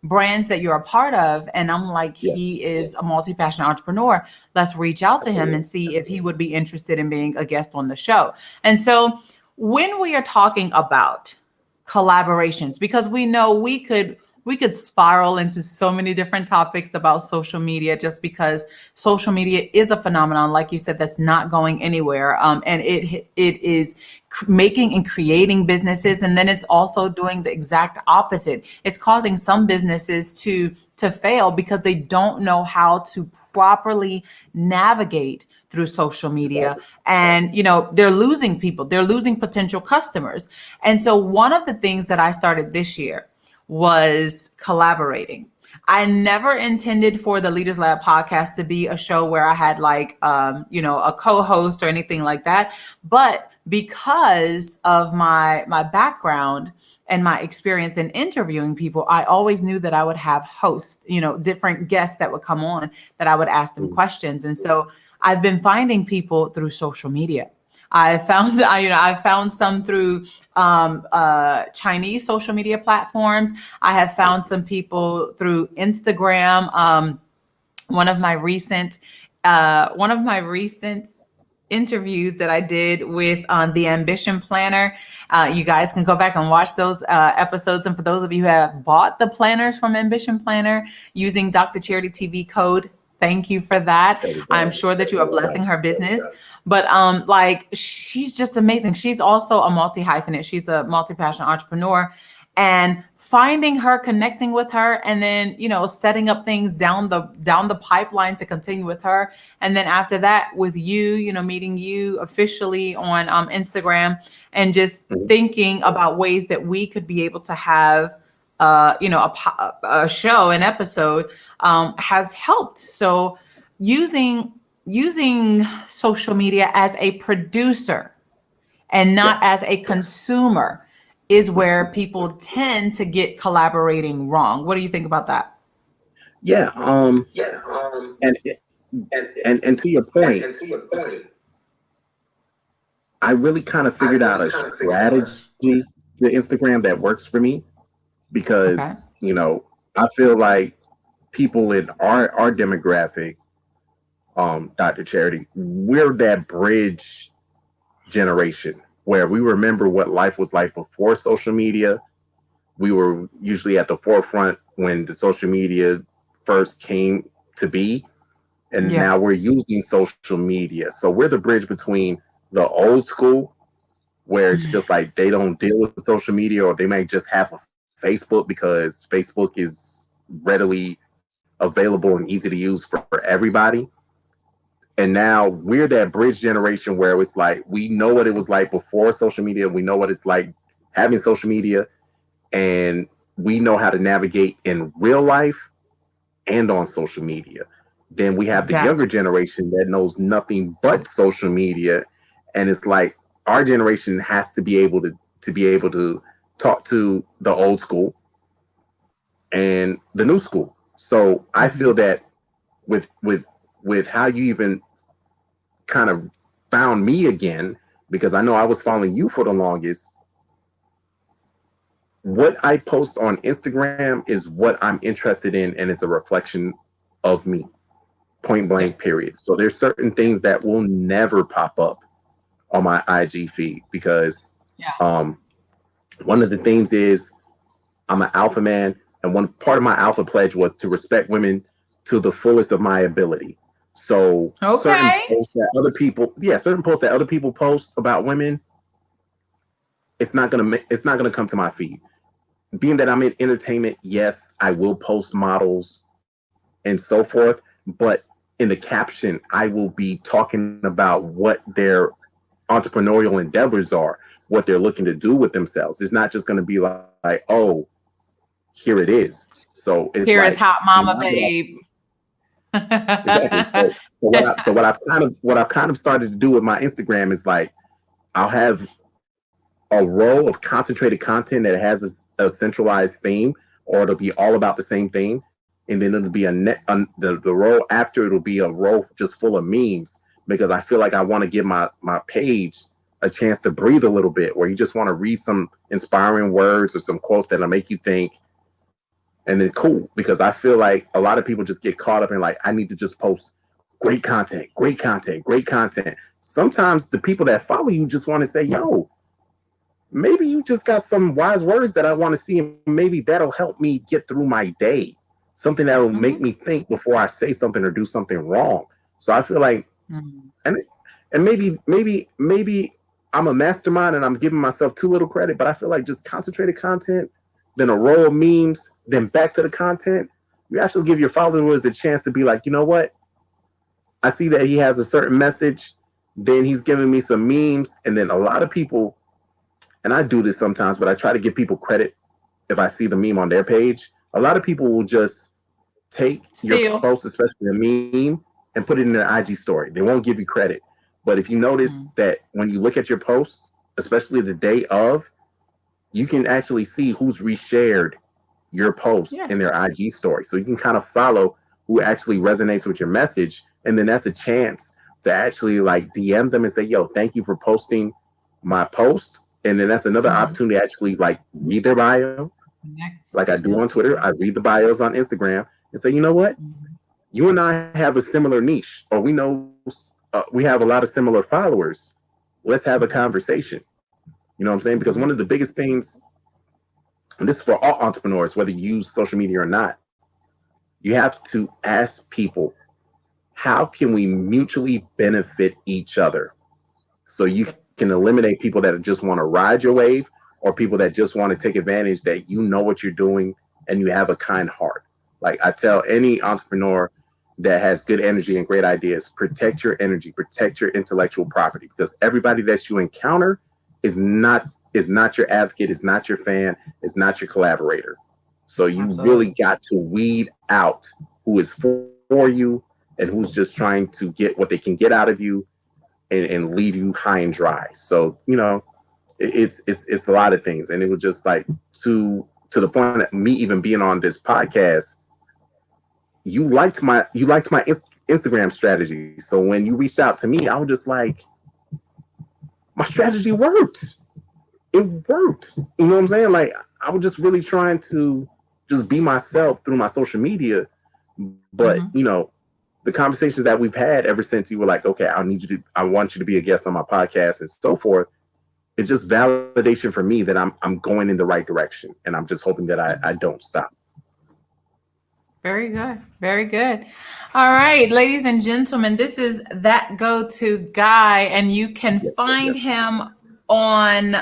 brands that you're a part of. And I'm like, he is a multi-passionate entrepreneur. Let's reach out to him and see if he would be interested in being a guest on the show. And so when we are talking about collaborations, because we know we could spiral into so many different topics about social media, just because social media is a phenomenon, like you said, that's not going anywhere. And it is making and creating businesses. And then it's also doing the exact opposite. It's causing some businesses to fail because they don't know how to properly navigate through social media. And, they're losing people, they're losing potential customers. And so one of the things that I started this year was collaborating. I never intended for the Leaders Lab podcast to be a show where I had like, a co-host or anything like that. But because of my background and my experience in interviewing people, I always knew that I would have hosts, different guests that would come on, that I would ask them questions. And so I've been finding people through social media. I found some through Chinese social media platforms. I have found some people through Instagram. One of my recent interviews that I did with the Ambition Planner. You guys can go back and watch those episodes. And for those of you who have bought the planners from Ambition Planner using DrCharityTV code, thank you for that. I'm sure that you are blessing her business. But she's just amazing. She's also a multi-hyphenate. She's a multi-passionate entrepreneur. and finding her, connecting with her, and then, you know, setting up things down the pipeline to continue with her. And then after that, with you, you know, meeting you officially on Instagram, and just Mhm. thinking about ways that we could be able to have you know, a show, an episode, has helped. So using social media as a producer and not Yes. as a consumer is where people tend to get collaborating wrong. What do you think about that? Yeah. And and to your point, I really kind of figured out a strategy to Instagram that works for me Okay. because, I feel like people in our demographic, Dr. Charity, we're that bridge generation where we remember what life was like before social media. We were usually at the forefront when the social media first came to be, and Yeah. now we're using social media. So we're the bridge between the old school, where it's just like they don't deal with social media, or they may just have a Facebook because Facebook is readily available and easy to use for everybody. And now we're that bridge generation where it's like we know what it was like before social media. We know what it's like having social media, and we know how to navigate in real life and on social media. Then we have the younger Exactly. generation that knows nothing but social media, and it's like our generation has to be able to talk to the old school and the new school. So I feel Mhm. that with how you even kind of found me again, because I know I was following you for the longest. What I post on Instagram is what I'm interested in, and it's a reflection of me, point Yeah. blank, period. So there's certain things that will never pop up on my IG feed because Yeah. um, one of the things is I'm an alpha man, and one part of my alpha pledge was to respect women to the fullest of my ability. So Okay. certain posts that other people post about women, it's not gonna come to my feed. Being that I'm in entertainment, yes, I will post models and so forth, but in the caption, I will be talking about what their entrepreneurial endeavors are, what they're looking to do with themselves. It's not just going to be like, oh, here it is. So it's Here is like hot mama now that babe. exactly. So what I've kind of started to do with my Instagram is like I'll have a row of concentrated content that has a centralized theme, or it'll be all about the same thing, and then it'll be the row after it'll be a row just full of memes, because I feel like I want to give my page a chance to breathe a little bit, where you just want to read some inspiring words or some quotes that'll make you think, and then cool, because I feel like a lot of people just get caught up in like, I need to just post great content, great content, great content. Sometimes the people that follow you just want to say, yo, maybe you just got some wise words that I want to see, and maybe that'll help me get through my day. Something that will make Mhm. me think before I say something or do something wrong. So I feel like, Mhm. and and maybe I'm a mastermind and I'm giving myself too little credit, but I feel like just concentrated content, then a row of memes, then back to the content. You actually give your followers a chance to be like, you know what? I see that he has a certain message. Then he's giving me some memes, and then a lot of people, and I do this sometimes, but I try to give people credit if I see the meme on their page. A lot of people will just take your Still. post, especially a meme, and put it in their IG story. They won't give you credit. But if you notice Mhm. that when you look at your posts, especially the day of, you can actually see who's reshared your post Yeah. in their IG story. So you can kind of follow who actually resonates with your message. And then that's a chance to actually like DM them and say, yo, thank you for posting my post. And then that's another Mhm. opportunity to actually like read their bio, Connect. like I do Yep. on Twitter. I read the bios on Instagram and say, you know what? Mhm. You and I have a similar niche, or we know we have a lot of similar followers. Let's have a conversation. You know what I'm saying? Because Mhm. one of the biggest things, and this is for all entrepreneurs, whether you use social media or not, you have to ask people, how can we mutually benefit each other? So you can eliminate people that just want to ride your wave or people that just want to take advantage that you know what you're doing and you have a kind heart. Like I tell any entrepreneur that has good energy and great ideas, protect your energy, protect your intellectual property, because everybody that you encounter is not your advocate, is not your fan, is not your collaborator. So you really got to weed out who is for you and who's just trying to get what they can get out of you and leave you high and dry. So, it's a lot of things. And it was just like to the point that me even being on this podcast, you liked my Instagram strategy. So when you reached out to me, I was just like, my strategy worked. It worked. You know what I'm saying? Like I was just really trying to just be myself through my social media. But the conversations that we've had ever since you were like, okay, I want you to be a guest on my podcast and so forth. It's just validation for me that I'm going in the right direction. And I'm just hoping that I don't stop. Very good. Very good. All right, ladies and gentlemen, this is That Go-To Guy, and you can find him on,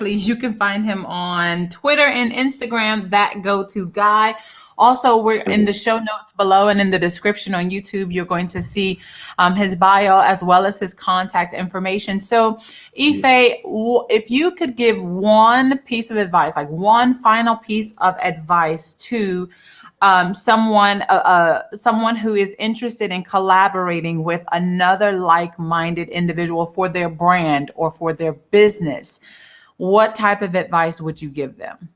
you can find him on Twitter and Instagram, That Go-To Guy. Also, we're in the show notes below and in the description on YouTube, you're going to see his bio as well as his contact information. So, Ife, if you could give one piece of advice, like one final piece of advice to someone who is interested in collaborating with another like-minded individual for their brand or for their business, what type of advice would you give them?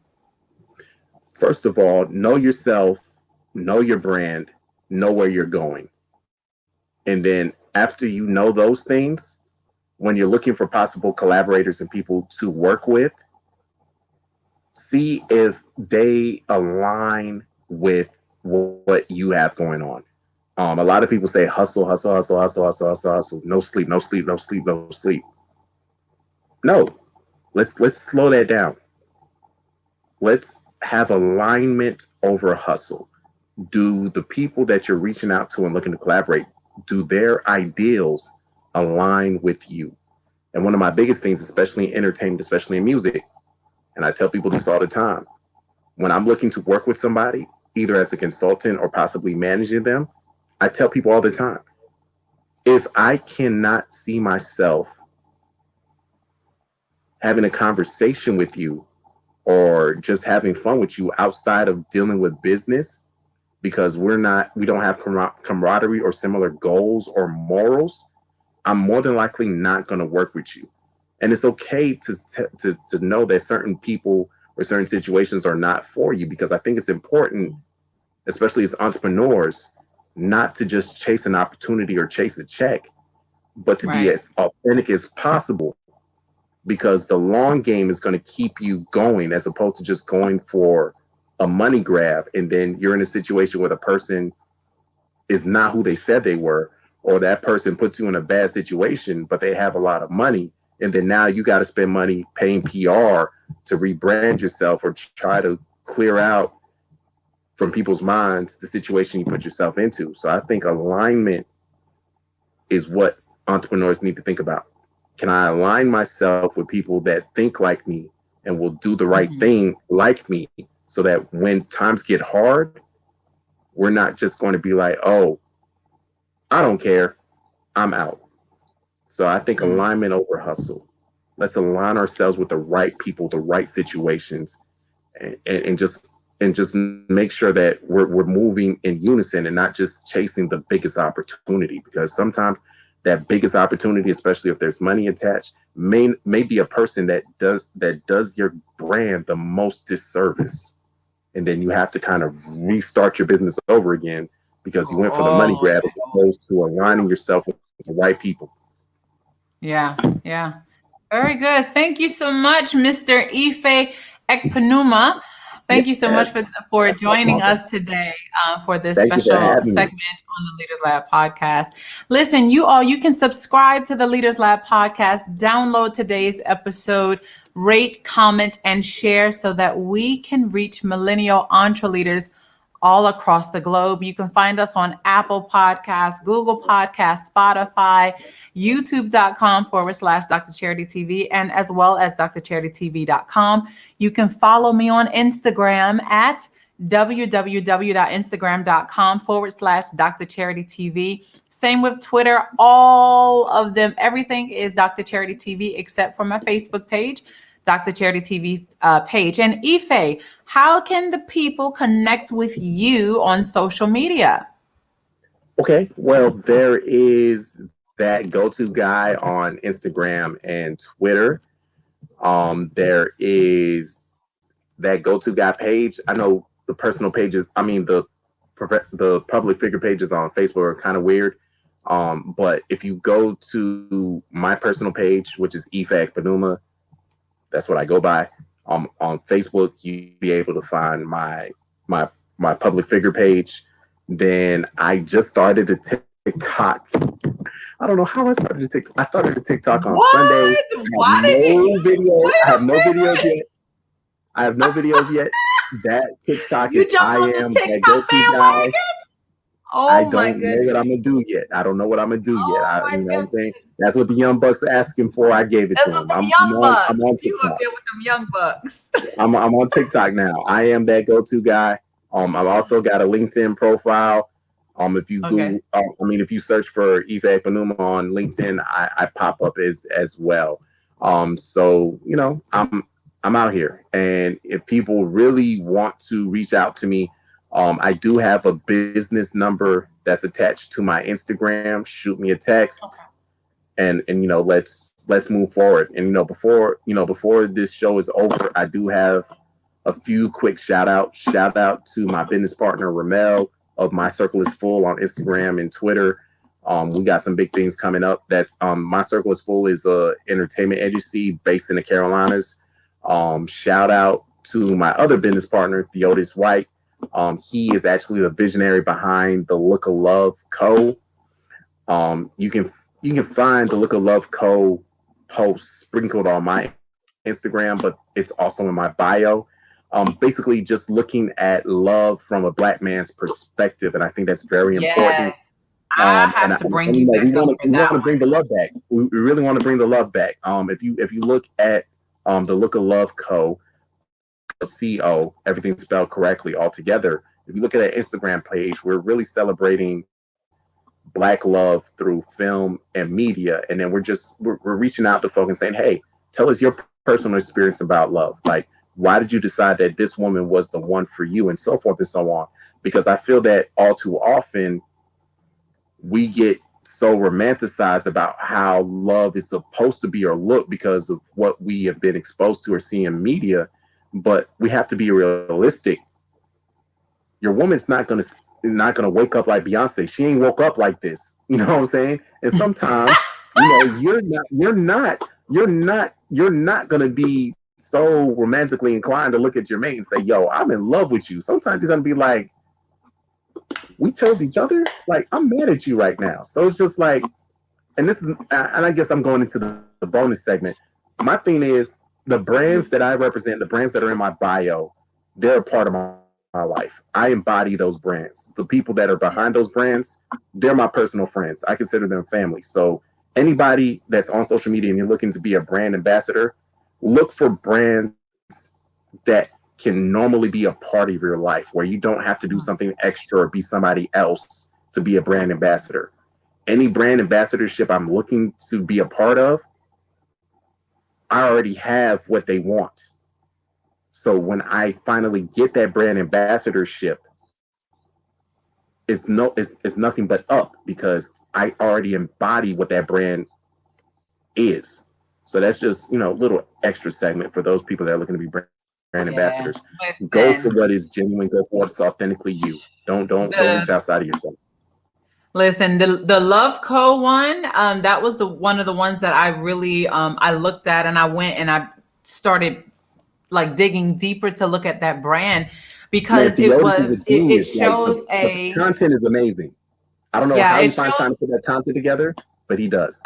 First of all, know yourself, know your brand, know where you're going. And then after you know those things, when you're looking for possible collaborators and people to work with, see if they align with what you have going on. A lot of people say hustle, hustle, hustle, hustle, hustle, hustle, hustle. No sleep, no sleep, no sleep, no sleep. No, let's slow that down. Let's have alignment over hustle. Do the people that you're reaching out to and looking to collaborate, do their ideals align with you? And one of my biggest things, especially in entertainment, especially in music, and I tell people this all the time, when I'm looking to work with somebody, either as a consultant or possibly managing them, I tell people all the time, if I cannot see myself having a conversation with you or just having fun with you outside of dealing with business, because we don't have camaraderie or similar goals or morals, I'm more than likely not going to work with you. And it's okay to know that certain people or certain situations are not for you, because I think it's important, especially as entrepreneurs, not to just chase an opportunity or chase a check, but to be as authentic as possible, because the long game is going to keep you going as opposed to just going for a money grab. And then you're in a situation where the person is not who they said they were, or that person puts you in a bad situation, but they have a lot of money. And then now you got to spend money paying PR to rebrand yourself or try to clear out from people's minds the situation you put yourself into. So I think alignment is what entrepreneurs need to think about. Can I align myself with people that think like me and will do the right thing like me, so that when times get hard, we're not just going to be like, oh, I don't care, I'm out. So I think alignment over hustle. Let's align ourselves with the right people, the right situations, and just make sure that we're moving in unison and not just chasing the biggest opportunity. Because sometimes that biggest opportunity, especially if there's money attached, may be a person that does your brand the most disservice. And then you have to kind of restart your business over again because you went for the money grab as opposed to aligning yourself with the right people. Yeah. Very good. Thank you so much, Mr. Ife Ekpenuma. Thank you so much for joining us today for this special segment on the Leaders Lab podcast. Listen, you can subscribe to the Leaders Lab podcast, download today's episode, rate, comment, and share so that we can reach millennial entre leaders all across the globe. You can find us on Apple Podcasts, Google Podcasts, Spotify, youtube.com/DrCharityTV, and as well as DrCharityTV.com. You can follow me on Instagram at www.instagram.com/DrCharityTV. Same with Twitter. All of them, everything is Dr. Charity TV except for my Facebook page, Dr. Charity TV page. And Ife, how can the people connect with you on social media? Okay, well, there is that go-to guy on Instagram and Twitter. There is that go-to guy page. I know the personal pages, I mean the public figure pages on Facebook are kind of weird. But if you go to my personal page, which is Ife Ekpenuma, that's what I go by. On Facebook, you'll be able to find my public figure page. Then I just started a TikTok. I don't know how I started a TikTok. I started a TikTok on Sunday. Why did you? I have no videos yet. I have no videos yet. That TikTok You is jumped on the TikTok bandwagon? I don't know what I'm gonna do yet. I don't know what I'm gonna do yet. You know what I'm saying? That's what the young bucks are asking for. I gave it to them. I'm on TikTok. You up there with them young bucks. I'm on TikTok now. I am that go-to guy. I've also got a LinkedIn profile. If you Google, if you search for Ife Ekpenuma on LinkedIn, I pop up as well. So you know, I'm out here, and if people really want to reach out to me, I do have a business number that's attached to my Instagram. Shoot me a text, and you know, let's move forward. And before this show is over, I do have a few quick shout out to my business partner Ramel of My Circle is Full on Instagram and Twitter. We got some big things coming up. That's My Circle is Full is a entertainment agency based in the Carolinas. Shout out to my other business partner, 𝗖𝗟𝗖𝗞. He is actually the visionary behind the 𝗥𝗘𝗔𝗗 Co. You can find the 𝗥𝗘𝗔𝗗 Co posts sprinkled on my Instagram, but it's also in my bio. Basically just looking at love from a Black man's perspective, and I think that's very important. I have to bring you back. We want to bring the love back. We really want to bring the love back. If you look at the 𝗥𝗘𝗔𝗗 Co. CO, everything's spelled correctly all together. If you look at our Instagram page, we're really celebrating Black love through film and media, and then we're reaching out to folks and saying, hey, tell us your personal experience about love. Like, why did you decide that this woman was the one for you, and so forth and so on? Because I feel that all too often we get so romanticized about how love is supposed to be or look because of what we have been exposed to or see in media. But we have to be realistic. Your woman's not gonna wake up like Beyonce. She ain't woke up like this. You know what I'm saying? And sometimes, you're not gonna be so romantically inclined to look at your mate and say, yo, I'm in love with you. Sometimes you're gonna be like, we chose each other? Like, I'm mad at you right now. So it's just like, and I guess I'm going into the bonus segment. My thing is, the brands that I represent, the brands that are in my bio, they're a part of my life. I embody those brands. The people that are behind those brands, they're my personal friends. I consider them family. So anybody that's on social media and you're looking to be a brand ambassador, look for brands that can normally be a part of your life, where you don't have to do something extra or be somebody else to be a brand ambassador. Any brand ambassadorship I'm looking to be a part of, I already have what they want. So when I finally get that brand ambassadorship, it's nothing but up, because I already embody what that brand is. So that's just, a little extra segment for those people that are looking to be brand ambassadors. Go for what is genuine. Go for what's authentically you. Don't reach outside of yourself. Listen, the 𝗥𝗘𝗔𝗗 Co. one, that was one of the ones that I really I looked at, and I went and I started like digging deeper to look at that brand, because it shows the content is amazing. I don't know how he finds time to put that content together, but he does.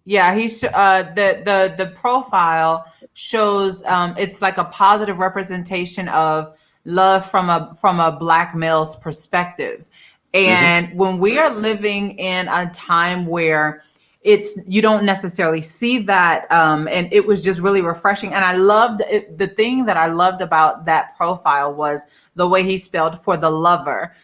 Yeah, the profile shows it's like a positive representation of love from a Black male's perspective. Hmm. And when we are living in a time where you don't necessarily see that, and it was just really refreshing. And I loved it. The thing that I loved about that profile was the way he spelled for the lover.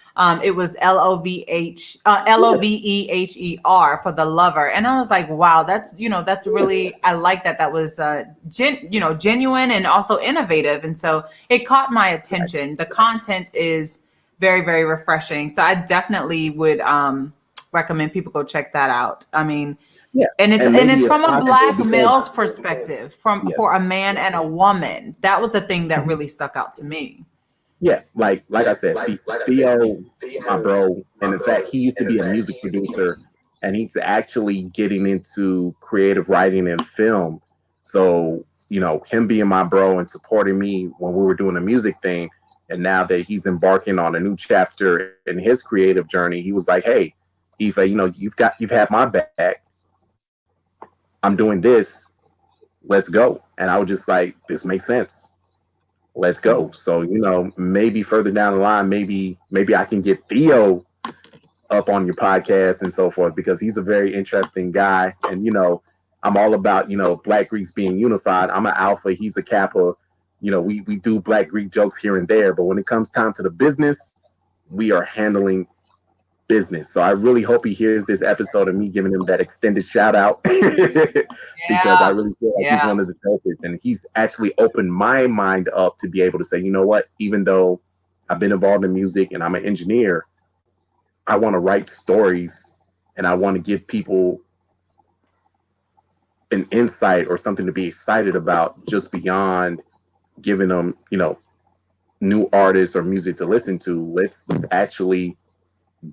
It was Yes. LOVEHER for the lover. And I was like, wow, that's Yes. really, I like that. That was, genuine and also innovative. And so it caught my Right. attention. The content is very, very refreshing. So I definitely would, recommend people go check that out. I mean, Yeah. and it's And and maybe it's if from a possible, Black because male's perspective, for yes. a man and a woman. That was the thing that Mhm. really stuck out to me. Yeah, like I said, Theo, my bro, and in fact, he used to be a music producer, and he's actually getting into creative writing and film. So, him being my bro and supporting me when we were doing the music thing, and now that he's embarking on a new chapter in his creative journey, he was like, "Hey, Ife, you've had my back. I'm doing this. Let's go." And I was just like, "This makes sense. Let's go." So, maybe further down the line, maybe I can get Theo up on your podcast and so forth, because he's a very interesting guy. And, I'm all about, Black Greeks being unified. I'm an alpha, he's a kappa. We do Black Greek jokes here and there, but when it comes time to the business, we are handling business. So I really hope he hears this episode of me giving him that extended shout out because I Yeah. really feel like he's Yeah. one of the dopest. And he's actually opened my mind up to be able to say, you know what, even though I've been involved in music and I'm an engineer, I want to write stories and I want to give people an insight or something to be excited about, just beyond giving them, new artists or music to listen to. Let's actually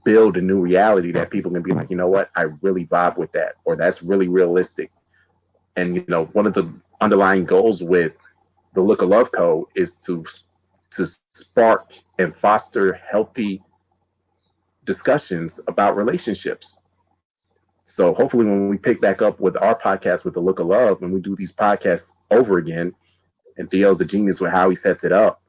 build a new reality that people can be like, you know what, I really vibe with that, or that's really realistic. And one of the underlying goals with the Look of Love Code is to spark and foster healthy discussions about relationships. So hopefully when we pick back up with our podcast with the Look of Love, and we do these podcasts over again, and Theo's a genius with how he sets it up,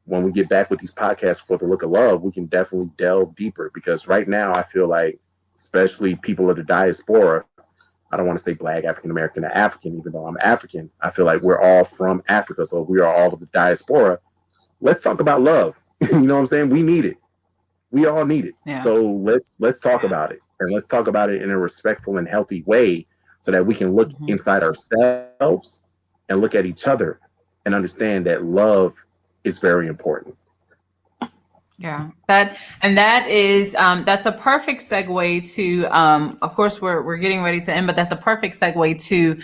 when we get back with these podcasts for the Look of Love, we can definitely delve deeper, because right now I feel like, especially people of the diaspora, I don't want to say Black, African American, or African, even though I'm African. I feel like we're all from Africa, so we are all of the diaspora. Let's talk about love. You know what I'm saying? We need it. We all need it. Yeah. So let's talk about it, and let's talk about it in a respectful and healthy way, so that we can look inside ourselves and look at each other and understand that love is very important. Yeah, that is that's a perfect segue to, of course we're getting ready to end, but that's a perfect segue to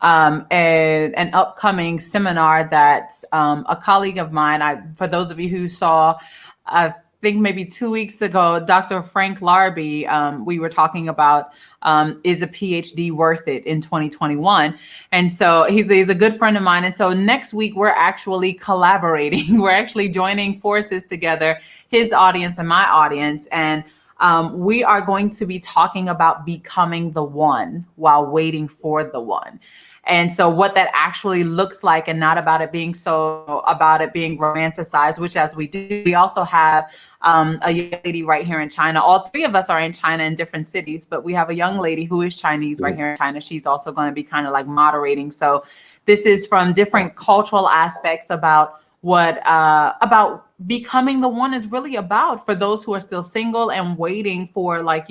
an upcoming seminar that a colleague of mine, for those of you who saw, I think maybe 2 weeks ago, Dr. Frank Larby, we were talking about, is a PhD worth it in 2021? And so he's a good friend of mine. And so next week we're actually collaborating. We're actually joining forces together, his audience and my audience. And we are going to be talking about becoming the one while waiting for the one. And so what that actually looks like, and not about it being romanticized, which, as we do, we also have a young lady right here in China. All three of us are in China in different cities, but we have a young lady who is Chinese right here in China. She's also going to be kind of like moderating. So this is from different cultural aspects about what about becoming the one is really about, for those who are still single and waiting for, like,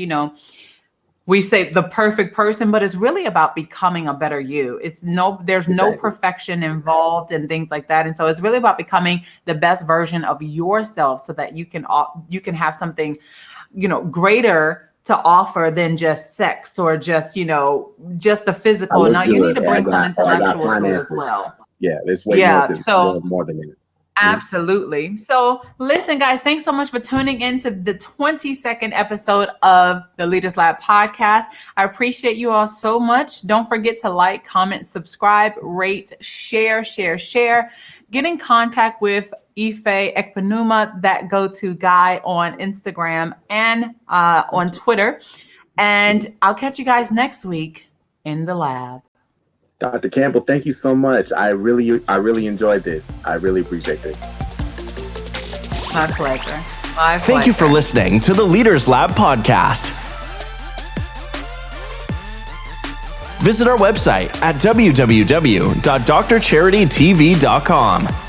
we say the perfect person, but it's really about becoming a better you. There's no Exactly. perfection involved and things like that. And so it's really about becoming the best version of yourself, so that you can have something, greater to offer than just sex, or just the I physical. look Now you need good, to or bring some I got intellectual to it as finances. well. Yeah, there's way more Yeah. to So more than it. absolutely. So listen, guys, thanks so much for tuning into the 22nd episode of the Leaders Lab podcast. I appreciate you all so much. Don't forget to like, comment, subscribe, rate, share. Get in contact with Ife Ekpenuma, that go-to guy, on Instagram and on Twitter. And I'll catch you guys next week in the lab. Dr. Campbell, thank you so much. I really enjoyed this. I really appreciate this. My pleasure. My Thank you for pleasure. listening to the Leaders Lab podcast. Visit our website at www.drcharitytv.com.